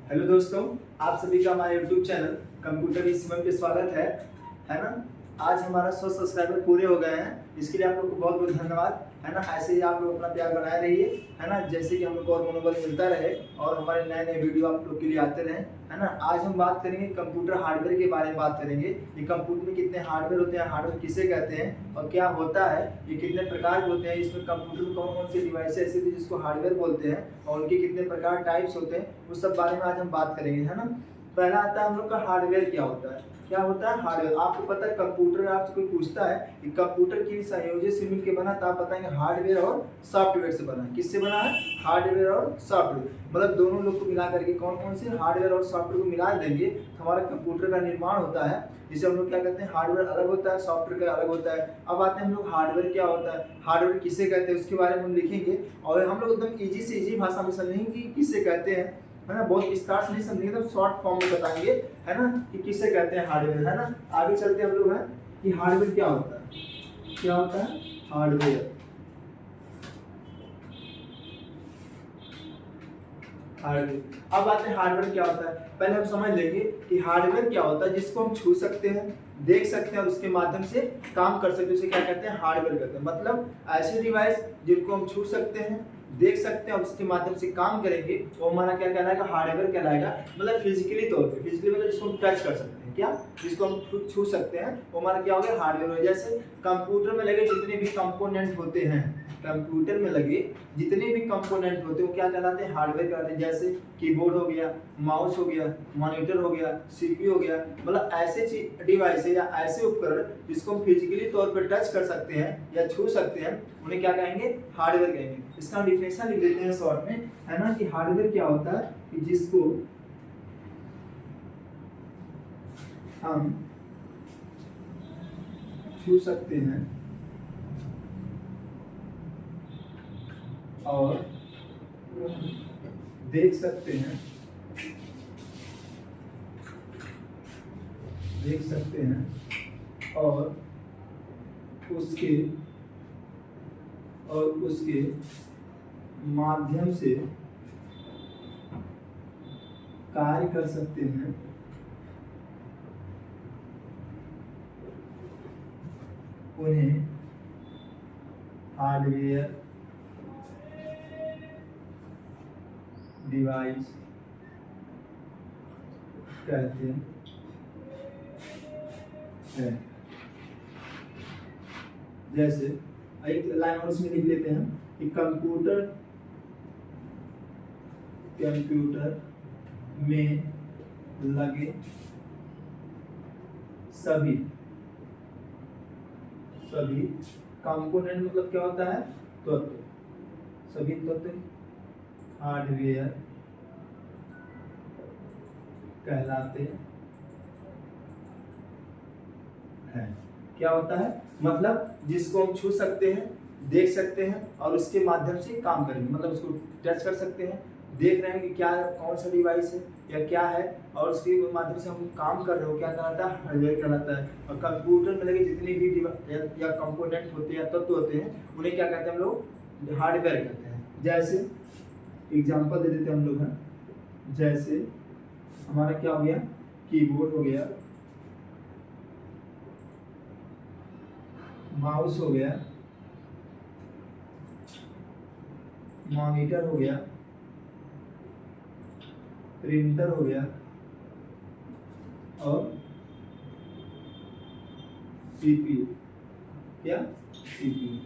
Hello दोस्तों, आप सभी का हमारे YouTube channel computer with Shivam पे स्वागत है ना। आज हमारा 100 सब्सक्राइबर पूरे हो गए हैं, इसके लिए आप लोग को बहुत बहुत धन्यवाद, है ना। ऐसे ही आप लोग अपना प्यार बनाए रहिए, है ना, जैसे कि हम लोग को और मनोबल मिलता रहे और हमारे नए नए वीडियो आप लोग के लिए आते रहे, है ना। आज हम बात करेंगे कंप्यूटर हार्डवेयर के बारे में बात करेंगे। ये कंप्यूटर में कितने हार्डवेयर होते हैं, हार्डवेयर किसे कहते हैं और क्या होता है, ये कितने प्रकार के होते हैं, इसमें कंप्यूटर में कौन कौन सी डिवाइस ऐसी थी जिसको हार्डवेयर बोलते हैं और उनके कितने प्रकार टाइप्स होते हैं, उस सब बारे में आज हम बात करेंगे, है ना। पहला आता है हम लोग का हार्डवेयर। क्या होता है, क्या होता है हार्डवेयर। आपको पता है कंप्यूटर, आपसे कोई पूछता है कि कंप्यूटर की संयोजन से मिलकर बना, तो आप बताएंगे हार्डवेयर और सॉफ्टवेयर से बना है। किससे बना है, हार्डवेयर और सॉफ्टवेयर, मतलब दोनों लोग को मिला करके कौन कौन से हार्डवेयर और सॉफ्टवेयर को मिला देंगे तो हमारा कंप्यूटर का निर्माण होता है। जिसे हम लोग क्या कहते हैं, हार्डवेयर अलग होता है, सॉफ्टवेयर का अलग होता है। अब आते हैं हम लोग हार्डवेयर क्या होता है, हार्डवेयर किसे कहते हैं, उसके बारे में हम लिखेंगे और हम लोग एकदम इजी से इजी भाषा में समझेंगे कि किसे कहते हैं, है ना। बहुत विस्तार से नहीं समझेंगे, तो शॉर्ट फॉर्म में बताएंगे, है ना, कि किसे कहते हैं हार्डवेयर, है ना। आगे चलते हम लोग हैं कि हार्डवेयर क्या होता है, क्या होता है हार्डवेयर। हार्डवेयर, अब आते हैं हार्डवेयर क्या होता है। पहले हम समझ लेंगे कि हार्डवेयर क्या होता है, जिसको हम छू सकते हैं, देख सकते हैं और उसके माध्यम से काम कर सकते हैं, उसे क्या कहते हैं, हार्डवेयर कहते हैं। मतलब ऐसे डिवाइस जिनको हम छू सकते हैं, देख सकते हैं और उसके माध्यम से काम करेंगे, वो हमारा क्या कहलाएगा, हार्डवेयर कहलाएगा। मतलब फिजिकली तौर पे, फिजिकली मतलब जिसको हम टच कर सकते हैं, क्या, जिसको हम छू सकते हैं, वो हमारा क्या हो गया, हार्डवेयर हो। जैसे कंप्यूटर में लगे जितने भी कंपोनेंट होते हैं, कंप्यूटर में लगे जितने भी कंपोनेंट होते हैं वो क्या कहलाते हैं, हार्डवेयर कहलाते हैं। जैसे कीबोर्ड हो गया, माउस हो गया, मॉनिटर हो गया, सीपीयू हो गया, मतलब ऐसे डिवाइस है या ऐसे उपकरण जिसको हम फिजिकली तौर पर टच कर सकते हैं या छू सकते हैं, उन्हें क्या कहेंगे, हार्डवेयर कहेंगे। इसका डिफिनेशन लिख देते हैं शॉर्ट में, है ना, कि हार्डवेयर क्या होता है कि जिसको हम छू सकते हैं और देख सकते हैं, और उसके माध्यम से कार्य कर सकते हैं, उन्हें हार्डवेयर डिवाइस कहते हैं। जैसे एक लाइन और इसमें लिख लेते हैं कि कंप्यूटर में लगे सभी कंपोनेंट, मतलब क्या होता है, तत्व, सभी तत्व हार्डवेयर कहलाते हैं। क्या होता है, मतलब जिसको हम छू सकते हैं, देख सकते हैं और उसके माध्यम से काम करेंगे, मतलब उसको टच कर सकते हैं, देख रहे हैं कि क्या कौन सा डिवाइस है या क्या है, और उसके माध्यम से हम काम कर रहे हो, क्या कहलाता है, हार्डवेयर कहलाता है। और कंप्यूटर में लगे जितने भी या कंपोनेंट होते हैं या तत्व होते हैं, उन्हें क्या कहते हैं हम लोग, हार्डवेयर कहते हैं। जैसे एग्जांपल दे देते हैं हम लोग हैं, जैसे हमारा क्या हो गया, कीबोर्ड हो गया, माउस हो गया, मॉनिटर हो गया, प्रिंटर हो गया और सीपीयू, क्या, सीपीयू,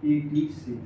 ईटीसी,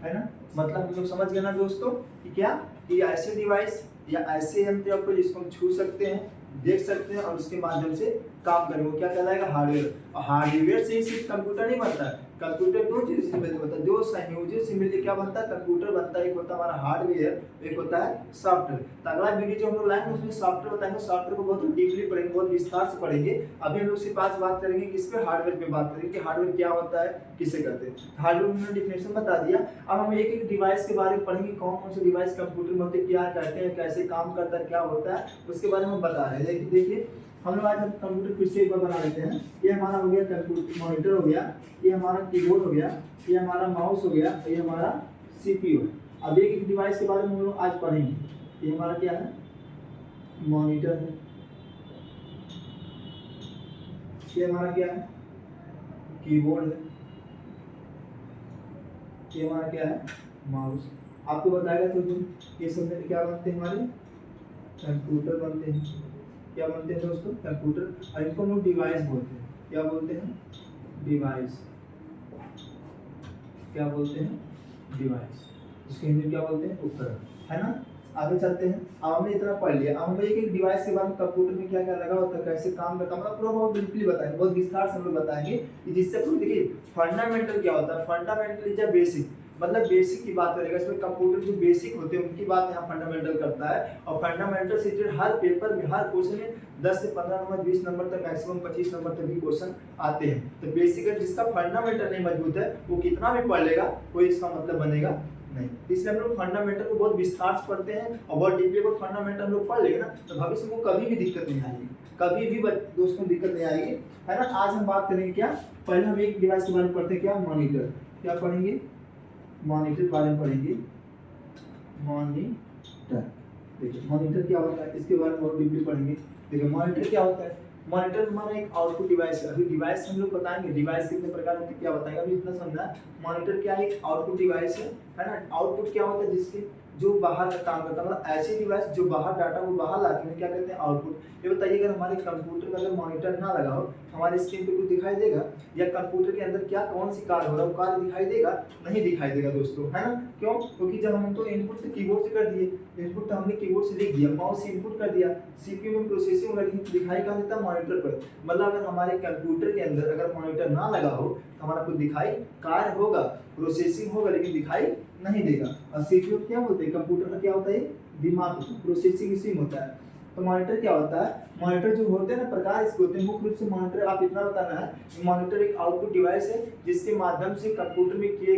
है ना। मतलब हम लोग समझ गए ना दोस्तों कि क्या, कि ऐसे डिवाइस या ऐसे यंत्र को जिसको हम छू सकते हैं, देख सकते हैं और उसके माध्यम से काम करें, वो क्या कहलाएगा, हार्डवेयर। और हार्डवेयर से ही सिर्फ कंप्यूटर नहीं बनता है, कंप्यूटर दो चीज से मिलकर बनता है, दो संयोजन से मिलकर क्या बनता है, कंप्यूटर बनता है। एक होता है हमारा हार्डवेयर, एक होता है सॉफ्टवेयर। तो अगला वीडियो जो हम लोग लाएंगे उसमें सॉफ्टवेयर बताएंगे, सॉफ्टवेयर को बहुत डीपली पढ़ेंगे, बहुत विस्तार से पढ़ेंगे। अभी हम लोग सिर्फ आज बात करेंगे किस पे, हार्डवेयर पे बात करेंगे कि हार्डवेयर क्या होता है, किसे कहते हैं। हार्डवेयर में डिफिनेशन बता दिया। अब हम एक एक डिवाइस के बारे में पढ़ेंगे, कौन कौन से डिवाइस कंप्यूटर में होते हैं, क्या कहते हैं, कैसे काम करता है, क्या होता है, उसके बारे में हम बता रहे हैं। देखिए हम लोग आज कंप्यूटर फिर से एक बार बना लेते हैं। ये हमारा हो गया कंप्यूटर, मॉनिटर हो गया, ये हमारा कीबोर्ड हो गया, ये हमारा माउस हो गया, ये हमारा सीपीयू है। अब एक डिवाइस के बारे में हम लोग आज पढ़ेंगे। ये हमारा क्या है, मॉनिटर है, ये हमारा क्या है, कीबोर्ड है, ये हमारा क्या है, माउस। आपको बताएगा तो तुम ये सब में क्या बनते हैं, हमारे कंप्यूटर बनते हैं। क्या बनते हैं दोस्तों, कंप्यूटर। और इनको हम लोग डिवाइस बोलते हैं। क्या बोलते हैं, डिवाइस। क्या बोलते हैं, डिवाइस। इसके हिंदी में क्या बोलते हैं, उपकरण, है ना। आगे चलते हैं। अब हमने इतना पढ़ लिया। अब हम एक डिवाइस के बारे में, कंप्यूटर में क्या क्या लगा होता है, कैसे काम करता है, मतलब पूरा बहुत बिल्कुल बताएंगे, बहुत विस्तार से हम लोग बताएंगे कि जिससे पूरी देखिए फंडामेंटल क्या होता है। फंडामेंटल इज अ बेसिक, मतलब बेसिक की बात करेगा इसमें। कंप्यूटर जो बेसिक होते हैं उनकी बात यहाँ फंडामेंटल करता है। और फंडामेंटल से हर पेपर में, हर क्वेश्चन में 10 से 15 नंबर, 20 नंबर तक, मैक्सिमम 25 नंबर तक भी क्वेश्चन आते हैं। तो बेसिक है, जिसका फंडामेंटल नहीं मजबूत है वो कितना भी पढ़ लेगा, कोई इसका मतलब बनेगा नहीं। इसलिए हम लोग फंडामेंटल को बहुत विस्तार से पढ़ते हैं और बहुत डीपली को फंडामेंटल हम लोग पढ़ लेंगे ना, तो भविष्य में कभी भी दिक्कत नहीं आएगी, कभी भी दोस्तों दिक्कत नहीं आएगी, है ना। आज हम बात करेंगे क्या, पहले हम एक डिवाइस के बारे में पढ़ते हैं, क्या, मॉनिटर। क्या पढ़ेंगे, मॉनिटर के बारे में पढ़ेंगे। मॉनिटर, देखिए मॉनिटर क्या होता है, इसके बारे में बहुत डीपली पढ़ेंगे। देखिए मॉनिटर क्या होता है, मॉनिटर हमारा एक आउटपुट डिवाइस है। अभी डिवाइस हम लोग बताएंगे, डिवाइस कितने प्रकार होते हैं क्या बताएंगे, अभी इतना समझना। मॉनिटर क्या है, एक आउटपुट डिवाइस है ना। आउटपुट क्या होता है, जिसके जो बाहर का काम करता है, मतलब ऐसी डिवाइस जो बाहर डाटा वो बाहर लाती है, क्या कहते हैं, आउटपुट। ये बताइए अगर हमारे कंप्यूटर में अगर मॉनिटर ना लगा हो, हमारे स्क्रीन पे कुछ दिखाई देगा, या कंप्यूटर के अंदर क्या कौन सी कार्य हो रहा है वो कार्य दिखाई देगा, नहीं दिखाई देगा दोस्तों, है ना। क्यों, क्योंकि जब हम तो इनपुट तो कीबोर्ड से कर दिए, इनपुट तो हमने कीबोर्ड से लिख दिया, माउस से इनपुट कर दिया, सीपीयू में प्रोसेसिंग लगी, दिखाई कहाँ देता, मॉनिटर पर। मतलब अगर हमारे कंप्यूटर के अंदर अगर मॉनिटर ना लगा हो तो हमारा कुछ दिखाई, कार्य होगा, प्रोसेसिंग होगा, लेकिन दिखाई नहीं देगा। और सीपीयू क्या बोलते हैं, कंप्यूटर का क्या होता है, दिमाग, प्रोसेसिंग इसी में होता है। तो मॉनिटर क्या होता है, मॉनिटर जो होते हैं ना प्रकार इसके होते हैं, मुख्य रूप से मॉनिटर आप इतना बताना है, मॉनिटर एक आउटपुट डिवाइस है जिसके माध्यम से कंप्यूटर में दिए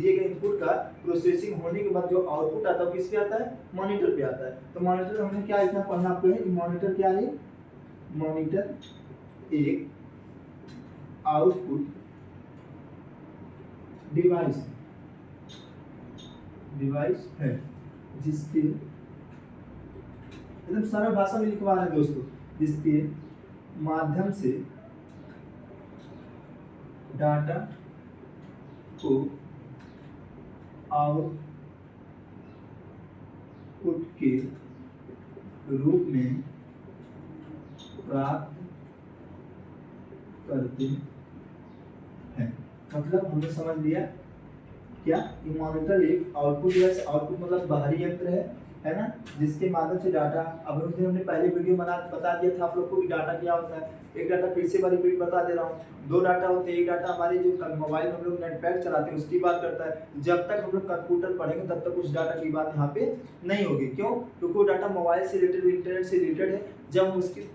गए इनपुट का प्रोसेसिंग होने के बाद जो आउटपुट आता है किस पे आता है, मॉनिटर पे आता है। तो मॉनिटर हमने क्या इतना पढ़ना आपको है, मॉनिटर क्या है, मॉनिटर एक आउटपुट डिवाइस है जिसके, एकदम सरल भाषा में लिखवा रहे हैं दोस्तों, जिसके माध्यम से डाटा को आउटपुट के रूप में प्राप्त करते हैं। मतलब हमने समझ लिया क्या, ये मॉनिटर एक आउटपुट डिवाइस, आउटपुट मतलब बाहरी यंत्र है ना, जिसके माध्यम से डाटा, अब हमने पहले वीडियो बता दिया था आप लोग को कि डाटा क्या होता है। एक डाटा फिर से बारी बता दे रहा हूँ, दो डाटा होते हैं। एक डाटा हमारे जो मोबाइल में हम लोग नेट पैक चलाते हैं उसकी बात करता है। जब तक हम लोग कंप्यूटर पढ़ेंगे तब तक उस डाटा की बात यहाँ पे नहीं होगी। क्यों, क्योंकि वो डाटा मोबाइल से रिलेटेड, इंटरनेट से रिलेटेड है। जब हम उसकी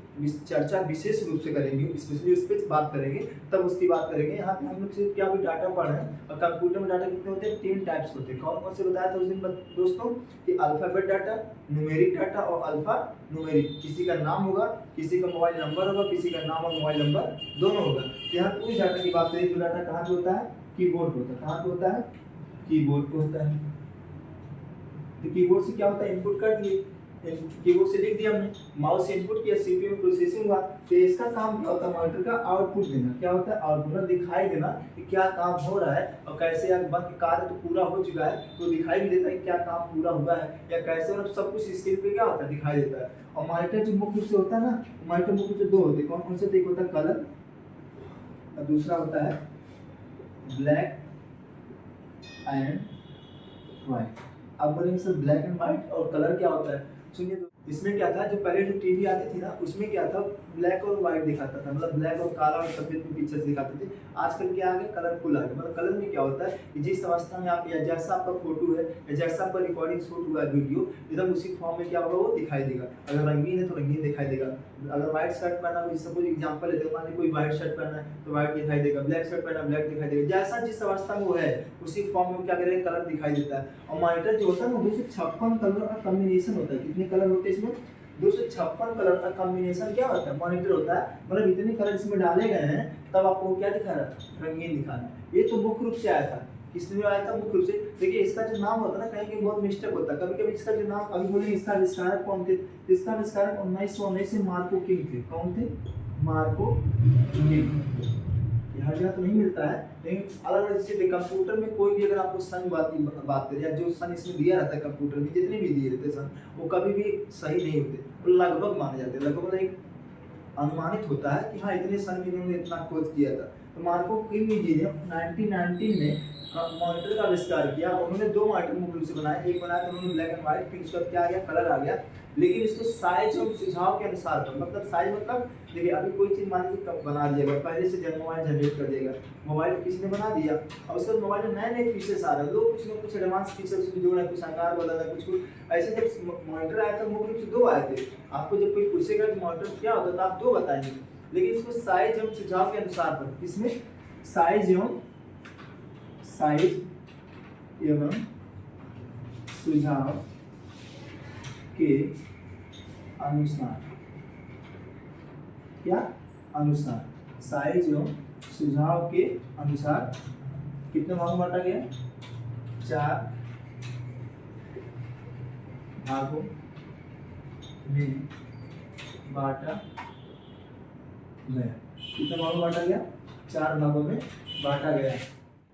चर्चा विशेष रूप से करेंगे, स्पेशली उस पर बात करेंगे, तब उसकी बात करेंगे। यहाँ पे हम लोग सिर्फ क्या भी डाटा पढ़ रहे हैं। और कंप्यूटर में डाटा कितने होते हैं, 3 टाइप्स होते हैं। कौन कौन से बताया था उस दिन दोस्तों, कि अल्फाबेट डाटा, न्यूमेरिक डाटा और अल्फा न्यूमेरिक। किसी का नाम होगा, किसी का मोबाइल नंबर होगा, किसी का नाम और मोबाइल नंबर दोनों होगा। यहाँ उस डाटा की बात करें, जो डाटा कहाँ पे होता है, कीबोर्ड पे होता है। कहाँ पे होता है, कीबोर्ड पे होता है। तो कीबोर्ड से क्या होता है, इनपुट कर दिए, कीबोर्ड से लिख दिया हमने, माउस से इनपुट किया, सीपीयू में प्रोसेसिंग हुआ। तो इसका काम क्या होता है, मॉनिटर का आउटपुट देना। क्या होता है, आउटपुट दिखाई देना कि क्या काम हो रहा है, और कैसे अगर कार्य तो पूरा हो चुका है तो दिखाई भी देता है कि क्या काम पूरा हुआ है या कैसे, मतलब सब कुछ स्क्रीन पे क्या होता है, दिखाई देता है। और मॉनिटर जो मुख्य रूप से होता है ना, मॉनिटर मुख्य रूप से 2 होते हैं। कौन कौन से, एक होता है कलर और दूसरा होता है ब्लैक एंड व्हाइट। अब बोलेंगे सर ब्लैक एंड व्हाइट और कलर क्या होता है, सुनिए। इसमें क्या था, जो पहले जो टीवी आती थी ना, उसमें क्या था, ब्लैक और व्हाइट दिखाता था, मतलब ब्लैक और काला और सफेद में पिक्चर्स दिखाते थे। आजकल क्या आ गया, कलरफुल आ गया। मतलब कलर में क्या होता है कि जिस अवस्था में आप, या जैसा आपका फोटो है या जैसा आपका रिकॉर्डिंग शूट हुआ है वीडियो, एकदम उसी फॉर्म में क्या होगा, वो दिखाई देगा। अगर रंगीन है तो रंगीन दिखाई देगा। अगर व्हाइट शर्ट पहना, सपोज एग्जाम्पल लेते हैं, मान लीजिए कोई व्हाइट शर्ट पहना है तो व्हाइट दिखाई देगा, ब्लैक शर्ट पहना ब्लैक दिखाई देगा। जैसा जिस अवस्था में वो है उसी फॉर्म में क्या करेगा, कलर दिखाई देता है। और मॉनिटर जो होता है ना, 256 कलर का कॉम्बिनेशन होता है। कितने कलर होते हैं इसमें, 256 कलर का कॉम्बिनेशन क्या होता है, मॉनिटर होता है। मतलब इतने कलर इसमें डाले गए हैं, तब आपको क्या दिखा रहा है, रंगीन दिखा रहा है। ये तो मुख्य रूप से आया था इसमें आया था मुख्य रूप से। देखिए इसका जो नाम होता है ना, कहीं कहीं बहुत मिस्टेक होता है, कभी कभी इसका जो नाम, अभी बोलेंगे इसका आविष्कारक कौन थे, इसका आविष्कारक 1919 में मार्को किंग थे। कौन थे? Marco king. हर जगह तो नहीं मिलता है, लेकिन अलग अलग चीजें कंप्यूटर में कोई भी अगर आपको सन बात करें, या जो सन इसमें दिया रहता है कंप्यूटर में, जितने भी दिए रहते हैं सन, वो कभी भी सही नहीं होते, वो लगभग माने जाते हैं। लगभग एक अनुमानित होता है कि हाँ इतने सन में इन्होंने इतना खोज किया था। तो मार्को किंग जी ने 1919 में मॉनिटर का आविष्कार किया। उन्होंने दो मॉनिटर मुख्य रूप से बनाए, एक बनाया तो उन्होंने ब्लैक एंड व्हाइट, फिर उसका क्या आ गया, कलर आ गया। लेकिन इसको साइज और सुझाव के अनुसार, मतलब साइज मतलब देखिए अभी कोई चीज मान लीजिए कब बना दिया गया, पहले से मोबाइल जनरेट कर देगा, मोबाइल किसी ने बना दिया, और उसके मोबाइल में नए नए फीचर्स आ रहे हैं, लोग कुछ ना कुछ एडवांस फीचर्स उसमें जोड़ रहे हैं, कुछ आकार बदल है, कुछ ऐसे। जब मॉनिटर आया था मुख्य रूप से दो आए थे। आपको जब कोई पूछेगा कि मॉनिटर क्या होता है तो आप दो बताएंगे, लेकिन इसको साइज एवं सुझाव के अनुसार पर, इसमें साइज एवं सुझाव के अनुसार, क्या अनुसार, साइज एवं सुझाव के अनुसार कितने भागों में बांटा गया, 4 भागों में बांटा गया। कितने भागों में बांटा गया, 4 भागों में बांटा गया।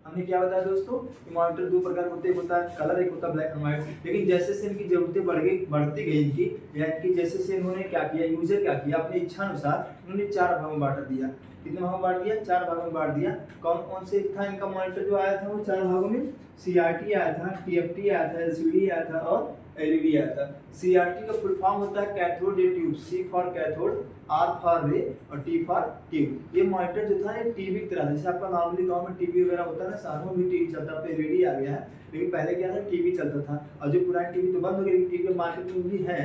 हमने क्या बताया दोस्तों, मॉनिटर दो प्रकार होते हैं, होता है कलर, एक होता है ब्लैक एंड व्हाइट। लेकिन जैसे से इनकी जरूरतें बढ़ती गई इनकी, यानी कि जैसे से इन्होंने क्या किया, यूजर क्या किया, अपनी इच्छा अनुसार उन्होंने 4 भागों में बांट दिया। कितने भागों में बांट दिया, 4 भागों में बांट दिया। कौन कौन से था इनका मॉनिटर जो आया था, वो 4 भागों में CRT आया था, TFT आया था, LCD आया था और LED आया था। CRT का फुल फॉर्म होता है cathode ray tube, C for cathode, R for रे और T फॉर ट्यूब। ये मॉनिटर जो था ये टीवी की तरह, जैसे आपका नॉर्मली गांव में टीवी वगैरह होता है ना, शहरों में भी टीवी चलता है, अब तो LED आ गया है, लेकिन पहले क्या था, टीवी चलता था। और जो पुरानी टीवी तो बंद हो गई, टीवी मार्केट में भी है,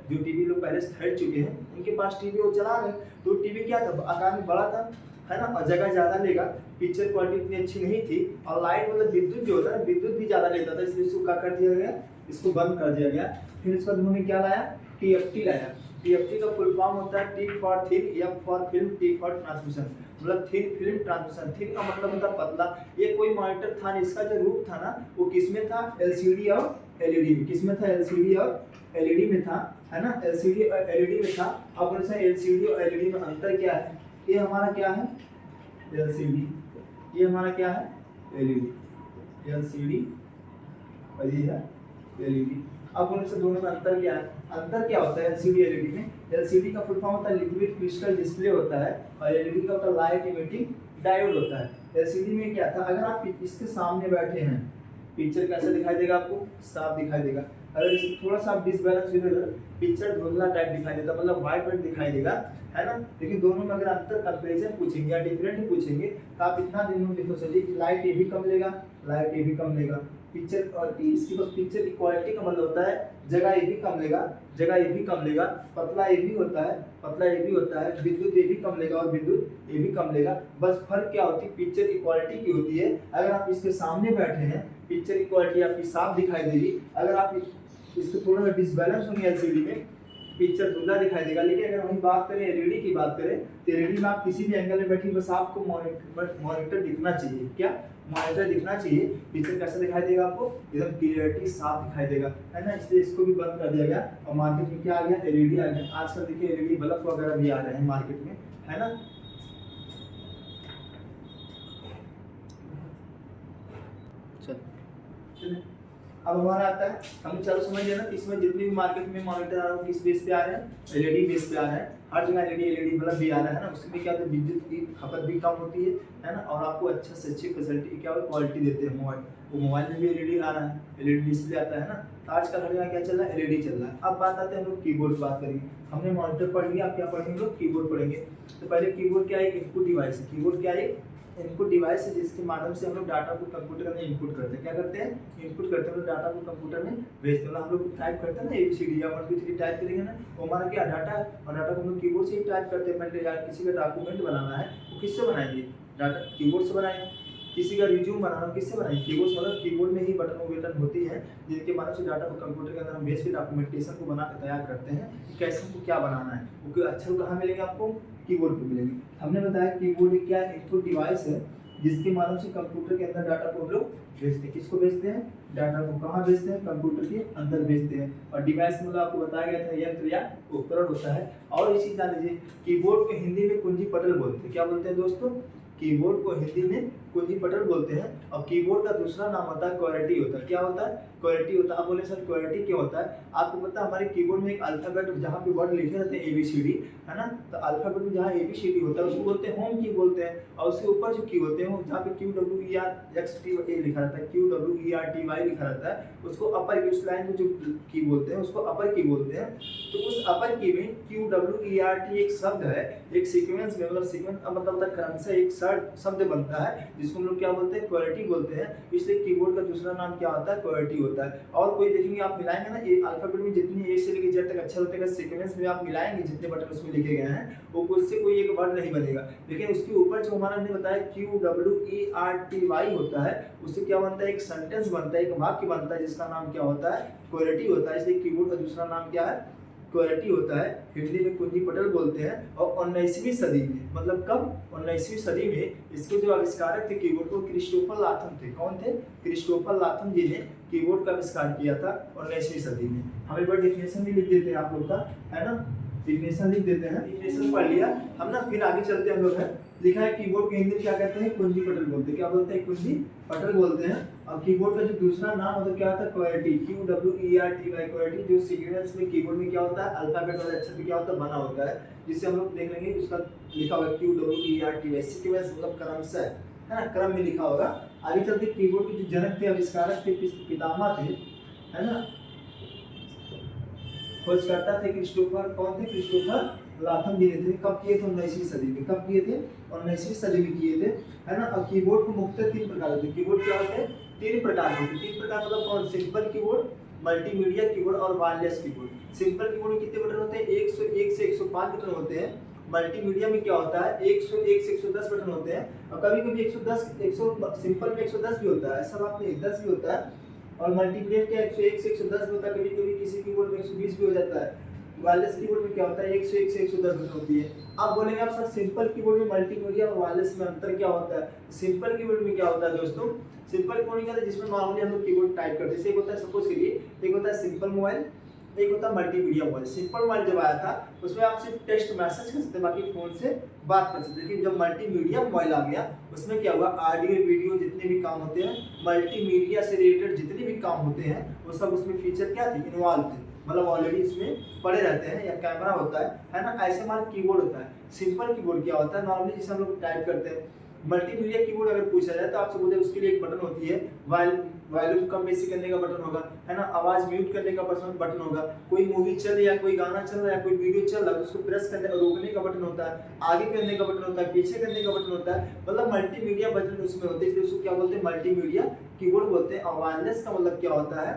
जो टीवी लोग पहले से हट चुके हैं उनके पास टीवी वो चला रहे। तो टीवी क्या था, आकार में बड़ा था, है ना, और जगह ज़्यादा लेगा, पिक्चर क्वालिटी इतनी अच्छी नहीं थी, और लाइट मतलब विद्युत जो होता है विद्युत भी ज़्यादा लेता था, इसलिए इसको क्या कर दिया गया, इसको बंद कर दिया गया। फिर इसके बाद उन्होंने क्या लाया, TFT लाया। TFT का फुल फॉर्म होता है T for thin, F for film, T for transmission, मतलब थिन फिल्म ट्रांसमिशन। थिन का मतलब होता है पतला। ये कोई मॉनिटर था नहीं, इसका जो रूप था ना वो किसमें था, LCD और LED में। किसमें था, LCD और LED में था, है ना, LCD और LED में था। अब LCD और LED में अंतर क्या है, ये हमारा क्या है LCD, ये हमारा क्या है LED, LCD और ये है LED। अब उनसे दोनों में अंतर क्या है, अंतर क्या होता है LCD LED में, LCD का फुल फॉर्म होता है लिक्विड क्रिस्टल डिस्प्ले होता है, और LED का होता है लाइट इमिटिंग डायोड होता है। LCD में क्या था, अगर आप इसके सामने बैठे हैं, पिक्चर कैसे दिखाई देगा, आपको साफ दिखाई देगा। अगर इसको थोड़ा सा डिसबैलेंस हो जाएगा, पिक्चर धुंधला टाइप दिखाई देता, मतलब व्हाइट व्हाइट दिखाई देगा, है ना। लेकिन दोनों में अगर अंतर कंपैरिजन पूछेंगे या डिफरेंट ही पूछेंगे तो आप इतना दिन देखो चलिए कि लाइट ये भी कम लेगा, लाइट ये भी कम लेगा, पिक्चर और इसकी बस पिक्चर की क्वालिटी का मतलब होता है जगह ये भी कम लेगा, जगह ये भी कम लेगा, पतला ये भी होता है, पतला ये भी होता है, विद्युत ये भी कम लेगा और विद्युत ये भी कम लेगा। बस फर्क क्या होती है, पिक्चर की क्वालिटी की होती है। अगर आप इसके सामने बैठे हैं, पिक्चर की क्वालिटी आपकी साफ दिखाई देगी। अगर आप इसको थोड़ा सा डिसबैलेंस होंगे LCD में, पिक्चर धुंधला दिखाई देगा। लेकिन अगर वही बात करें LED की बात करें तो LED में आप किसी भी एंगल में बैठिए, बस आपको मॉनिटर दिखना चाहिए, क्या मॉनिटर दिखना चाहिए। पिक्चर कैसा दिखाई देगा, आपको एकदम क्लियरिटी साफ दिखाई देगा, है ना। इसलिए इसको भी बंद कर दिया गया और मार्केट में क्या आ गया, LED आ गया। आजकल देखिए LED बल्ब वगैरह भी आ रहे हैं मार्केट में, है ना। चलिए अब हमारा आता है, हम चलो समझ लेना कि इसमें जितने भी मार्केट में मॉनिटर आ रहे हैं किस बेस पे आ रहे हैं, LED बेस पे आ रहे हैं। हर जगह LED बल्ब भी आ रहा है ना, उसमें क्या होता है विद्युत की खपत भी कम होती है ना, और आपको अच्छा से अच्छी फैसिलिटी क्या हो क्वालिटी देते हैं मोबाइल। वो मोबाइल में भी LED आ रहा है, LED डिस्प्ले आता है ना। तो आजकल हर जगह क्या चल रहा है, LED चल रहा है। अब बात आते हैं हम लोग कीबोर्ड बात करेंगे। हमने मॉनिटर पढ़ लिया, आप क्या पढ़ेंगे लोग, कीबोर्ड पढ़ेंगे। तो पहले कीबोर्ड क्या है, एक इनपुट डिवाइस है। कीबोर्ड क्या है, इनपुट डिवाइस है जिसके माध्यम से हम लोग डाटा को कंप्यूटर में इनपुट करते हैं। क्या करते हैं, इनपुट करते हैं, हम लोग डाटा को कंप्यूटर में भेजते हैं। हम लोग टाइप करते हैं ना ABCD या 1 2 3 टाइप करेंगे ना, वो हमारा क्या डाटा है, और डाटा को हम लोग कीबोर्ड से ही टाइप करते हैं। मैंने यार किसी का डॉक्यूमेंट बनाना है वो किससे बनाएंगे, डाटा कीबोर्ड से बनाएंगे। किसी का रिज्यूम बनाना हो किससे बनाएंगे, कीबोर्ड से। मतलब कीबोर्ड में ही बटन होती है जिनके माध्यम से डाटा को कंप्यूटर के अंदर हम भेज के डॉक्यूमेंटेशन को बना के तैयार करते हैं कि कैसे हमको क्या बनाना है। वो अक्षर कहाँ मिलेंगे आपको, कीबोर्ड पे मिलेंगे। हमने बताया कीबोर्ड क्या इनपुट डिवाइस है जिसके माध्यम से कंप्यूटर के अंदर डाटा को हम लोग भेजते हैं। किसको भेजते हैं? डाटा को कहाँ भेजते हैं? कंप्यूटर के अंदर भेजते हैं। और डिवाइस मतलब आपको बताया गया था यंत्र या उपकरण होता है। और इसी जान लीजिए कीबोर्ड को हिंदी में कुंजी पटल बोलते हैं। क्या बोलते हैं दोस्तों? कीबोर्ड को हिंदी में कुंजी पटल बोलते हैं। और कीबोर्ड का दूसरा नाम होता है क्वेरिटी होता है। क्या होता है? क्वेरिटी होता है। आप बोले सर क्वेरिटी क्या होता है? आपको पता है हमारे कीबोर्ड में एक अल्फाबेट जहाँ पे वर्ड लिखे रहते हैं ABCD, है ना, तो अल्फाबेट में जहाँ ABCD होता है उसको बोलते हैं होम की बोलते हैं। और उसके ऊपर जो की होते हैं जहाँ पे QWERTY लिखा रहता है, QWERTY लिखा रहता है, उसको अपर की, उस लाइन में जो की बोलते हैं उसको अपर की बोलते हैं। तो उस अपर की में QWERTY एक शब्द है, एक सीक्वेंस में, मतलब सीक्वेंस मतलब क्रम से एक शब्द बनता है जिसको हम लोग क्या बोलते हैं? क्वेरिटी बोलते हैं। इसलिए कीबोर्ड का दूसरा नाम क्या होता है? क्वेरिटी होता है। और कोई देखेंगे आप मिलाएंगे ना, ये अल्फाबेट में जितनी A से लेकर Z तक अक्षर होते हैं सीक्वेंस में आप मिलाएंगे जितने बटन उसमें लिखे गए हैं वो उससे कोई एक वर्ड नहीं बनेगा। लेकिन उसके ऊपर जो हमारा ने बताया QWERTY होता है, उससे क्या बनता है? एक सेंटेंस बनता है, एक वाक्य बनता है जिसका नाम क्या होता है? क्वेरिटी होता है। इसलिए कीबोर्ड का दूसरा नाम क्या है? क्वेरिटी होता है। हिंदी में कुंजी पटल बोलते हैं। और 19वीं सदी में, मतलब कब? 19वीं सदी में इसके जो आविष्कारक थे कीबोर्ड को, क्रिस्टोफर लाथम थे। कौन थे? क्रिस्टोफर लाथम जी ने कीबोर्ड का आविष्कार किया था 19वीं सदी में। हम एक बार डेफिनेशन भी लिख देते हैं आप लोग का, है ना, डेफिनेशन लिख देते हैं। डेफिनेशन पढ़ लिया हम ना, फिर आगे चलते हैं हम लोग। है लिखा है कीबोर्ड को हिंदी में क्या कहते हैं? कुंजी पटल बोलते हैं। क्या बोलते हैं? कुंजी पटल बोलते हैं। और कीबोर्ड का जो दूसरा नाम होता है क्या होता है? क्वेरिटी, QWERTY क्वेरिटी, जो सीक्वेंस में कीबोर्ड में क्या होता है? अल्फाबेट वाले अक्षर में क्या होता है? बना होता है, जिससे हम लोग देख लेंगे उसका लिखा होगा QWERTY सीक्वेंस, मतलब क्रमशः, है ना, क्रम में लिखा होगा। आगे चलते कीबोर्ड के जो जनक थे, आविष्कारक थे, पितामह थे, है ना, खोजकर्ता थे क्रिस्टोफर, कौन थे? क्रिस्टोफर लाथम जी ने थे। कब किए थे? 19वीं सदी में। कब किए थे? 19वीं सदी में किए थे, है ना। और कीबोर्ड को मुख्यतः 3 प्रकार होते हैं। कीबोर्ड क्या होते हैं? 3 प्रकार होते हैं। 3 प्रकार मतलब कौन? सिंपल कीबोर्ड, मल्टीमीडिया कीबोर्ड और वायरलेस कीबोर्ड। सिंपल कीबोर्ड में कितने बटन होते हैं? 101 से 105 बटन होते हैं। मल्टीमीडिया में क्या होता है? 101 से 110 बटन होते हैं। और कभी कभी 110 सिंपल में 110 भी होता है, ऐसा बात नहीं, 10 भी होता है। और मल्टीमीडिया क्या 101 से 110 भी होता है, कभी कभी किसी कीबोर्ड में 120 भी हो जाता है। वायरलेस कीबोर्ड में क्या होता है? 101 से 110 बटन होती है। आप बोलेंगे आप सर सिंपल कीबोर्ड में मल्टीमीडिया और वायरलेस में अंतर क्या होता है? सिंपल कीबोर्ड में क्या होता है दोस्तों? सिंपल कीबोर्ड क्या होता है? जिसमें नॉर्मली हम लोग कीबोर्ड टाइप करते हैं। एक होता है सपोज करिए, एक होता है सिंपल मोबाइल, एक होता है मल्टीमीडिया मोबाइल। सिंपल मोबाइल जब आया था उसमें आप सिर्फ टेक्स्ट मैसेज कर सकते हैं, बाकी फोन से बात कर सकते हैं। लेकिन जब मल्टीमीडिया मोबाइल आ गया उसमें क्या हुआ? ऑडियो वीडियो जितने भी काम होते हैं, मल्टीमीडिया से रिलेटेड जितने भी काम होते हैं वो सब उसमें फीचर क्या थे? इन्वॉल्व थे, मतलब ऑलरेडी इसमें पड़े रहते हैं, या कैमरा होता है ना। ऐसे हमारा कीबोर्ड होता है। सिंपल कीबोर्ड क्या होता है? नॉर्मली जिसे हम लोग टाइप करते हैं। मल्टीमीडिया कीबोर्ड अगर पूछा जाए तो आपसे बोलते हैं उसके लिए एक बटन होती है, वॉल्यूम कम बेसी करने का बटन होगा, है ना, आवाज म्यूट करने का बटन होगा, कोई मूवी चल रही है, कोई गाना चल रहा है, कोई वीडियो चल रहा है, उसको प्रेस करने और रोकने का बटन होता है, आगे करने का बटन होता है, पीछे करने का बटन होता है, मतलब मल्टीमीडिया बटन उसमें होते हैं, इसलिए उसको क्या बोलते हैं? मल्टीमीडिया कीबोर्ड बोलते हैं। और वायरलेस का मतलब क्या होता है?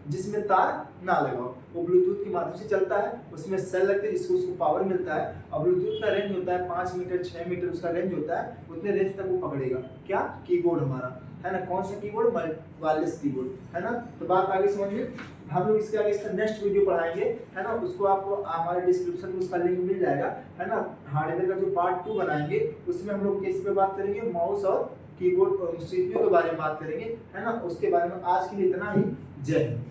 जिसमें तार ना लगाओ, वो ब्लूटूथ के माध्यम से चलता है, उसमें सेल लगते हैं जिसको उसको पावर मिलता है। और ब्लूटूथ का रेंज होता है 5 मीटर 6 मीटर उसका रेंज होता है, उतने रेंज तक वो पकड़ेगा। क्या? कीबोर्ड हमारा, है ना। कौन सा कीबोर्ड? वायरलेस कीबोर्ड, है ना। तो बात आगे समझिए, हम लोग इसके आगे इसका नेक्स्ट वीडियो पढ़ाएंगे, है ना। उसको आपको हमारे डिस्क्रिप्शन में उसका लिंक मिल जाएगा, है ना। हार्डवेयर का जो पार्ट 2 बनाएंगे उसमें हम लोग किस पे बात करेंगे? माउस और कीबोर्ड CPU के बारे में बात करेंगे, है ना। उसके बारे में आज के लिए इतना ही। जय हिंद।